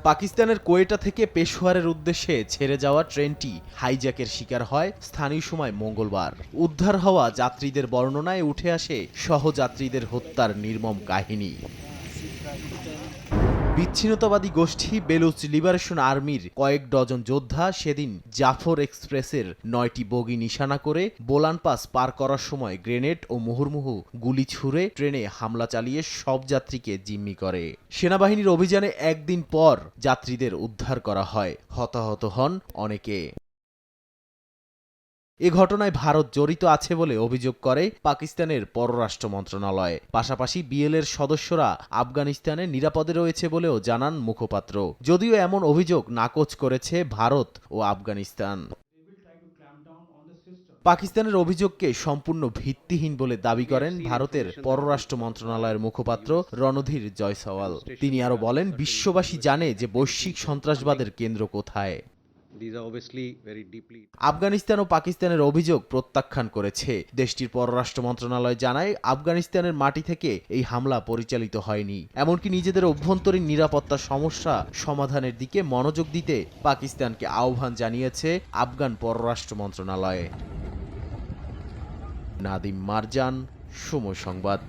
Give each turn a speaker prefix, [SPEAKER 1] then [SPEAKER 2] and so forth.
[SPEAKER 1] পাকিস্তানের কোয়েটা থেকে পেশোয়ারের উদ্দেশ্যে ছেড়ে যাওয়া ট্রেনটি হাইজ্যাকের শিকার হয় স্থানীয় সময় মঙ্গলবার। উদ্ধার হওয়া যাত্রীদের বর্ণনায় উঠে আসে সহযাত্রীদের হত্যার নির্মম কাহিনী। বিচ্ছিন্নতাবাদী গোষ্ঠী বেলুচ লিবারেশন আর্মির কয়েক ডজন যোদ্ধা সেদিন জাফর এক্সপ্রেসের 9টি বগি নিশানা করে বোলান পাস পার করার সময় গ্রেনেড ও মুহুর্মুহু গুলি ছুড়ে ট্রেনে হামলা চালিয়ে সব যাত্রীকে জিম্মি করে। সেনাবাহিনীর অভিযানে একদিন পর যাত্রীদের উদ্ধার করা হয়। হতাহত হন অনেকে। এ ঘটনায় ভারত জড়িত আছে বলে অভিযোগ করে পাকিস্তানের পররাষ্ট্র মন্ত্রণালয়। পাশাপাশি বিএলএর সদস্যরা আফগানিস্তানে নিরাপদে রয়েছে বলেও জানান মুখপাত্র। যদিও এমন অভিযোগ নাকচ করেছে ভারত ও আফগানিস্তান। পাকিস্তানের অভিযোগকে সম্পূর্ণ ভিত্তিহীন বলে দাবি করেন ভারতের পররাষ্ট্র মন্ত্রণালয়ের মুখপাত্র রণধীর জয়সওয়াল। তিনি আরও বলেন, বিশ্ববাসী জানে যে বৈশ্বিক সন্ত্রাসবাদের কেন্দ্র কোথায়। আফগানিস্তান ও পাকিস্তানের অভিযোগ প্রত্যাখ্যান করেছে। দেশটির পররাষ্ট্র মন্ত্রণালয় জানায়, আফগানিস্তানের মাটি থেকে এই হামলা পরিচালিত হয়নি। এমনকি নিজেদের অভ্যন্তরীণ নিরাপত্তা সমস্যা সমাধানের দিকে মনোযোগ দিতে পাকিস্তানকে আহ্বান জানিয়েছে আফগান পররাষ্ট্র মন্ত্রণালয়। নাদিম মারজান, সময় সংবাদ।